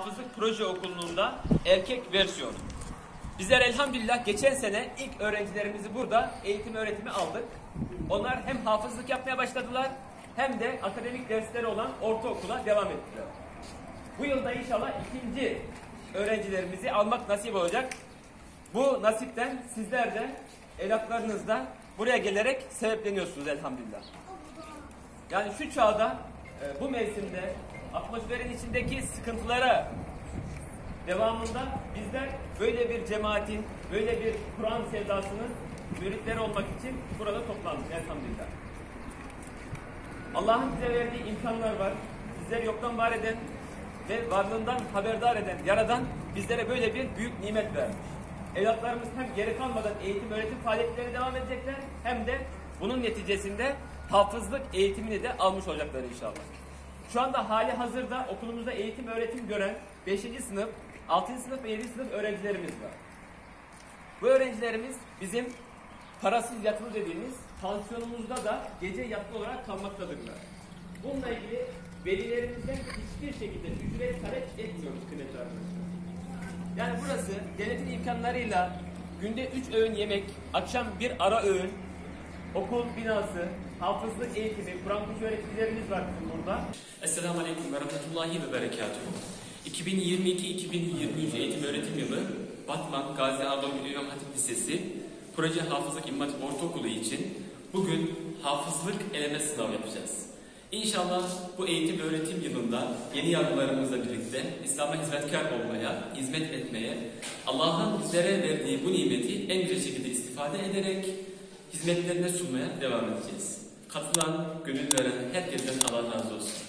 Hafızlık Proje Okulu'nun da erkek versiyonu. Bizler elhamdülillah geçen sene ilk öğrencilerimizi burada eğitim öğretimi aldık. Onlar hem hafızlık yapmaya başladılar hem de akademik dersleri olan ortaokula devam ettiler. Bu yılda inşallah ikinci öğrencilerimizi almak nasip olacak. Bu nasipten sizler de evlatlarınızla buraya gelerek sebepleniyorsunuz elhamdülillah. Yani şu çağda bu mevsimde atmosferin içindeki sıkıntılara devamında bizler böyle bir cemaatin, böyle bir Kur'an sevdasının müritleri olmak için burada toplandık elhamdülillah. Allah'ın bize verdiği imkanlar var. Bizleri yoktan var eden ve varlığından haberdar eden, yaradan bizlere böyle bir büyük nimet vermiş. Evlatlarımız hem geri kalmadan eğitim öğretim faaliyetlerine devam edecekler hem de bunun neticesinde hafızlık eğitimini de almış olacaklar inşallah. Şu anda hali hazırda okulumuzda eğitim öğretim gören 5. sınıf, 6. sınıf ve 7. sınıf öğrencilerimiz var. Bu öğrencilerimiz bizim parasız yatılı dediğimiz pansiyonumuzda da gece yatılı olarak kalmaktadırlar. Bununla ilgili velilerimizden hiçbir şekilde ücret talep etmiyoruz kıymetli arkadaşlar. Yani burası devletin imkanlarıyla günde 3 öğün yemek, akşam bir ara öğün, okul binası, hafızlık eğitimi, Kur'an kursu öğreticilerimiz var bizim burada. Esselamu Aleyküm ve Rahmetullahi ve Berekatuhu. 2022-2023 eğitim öğretim yılı Batman Gazi Anadolu İmam Hatip Lisesi Proje Hafızlık İmam Hatip Ortaokulu için bugün hafızlık eleme sınavı yapacağız. İnşallah bu eğitim öğretim yılında yeni yavrularımızla birlikte İslam'a hizmetkar olmaya, hizmet etmeye, Allah'ın bizlere verdiği bu nimeti en güzel şekilde istifade ederek hizmetlerine sunmaya devam edeceğiz. Katılan, gönül veren herkesten Allah razı olsun.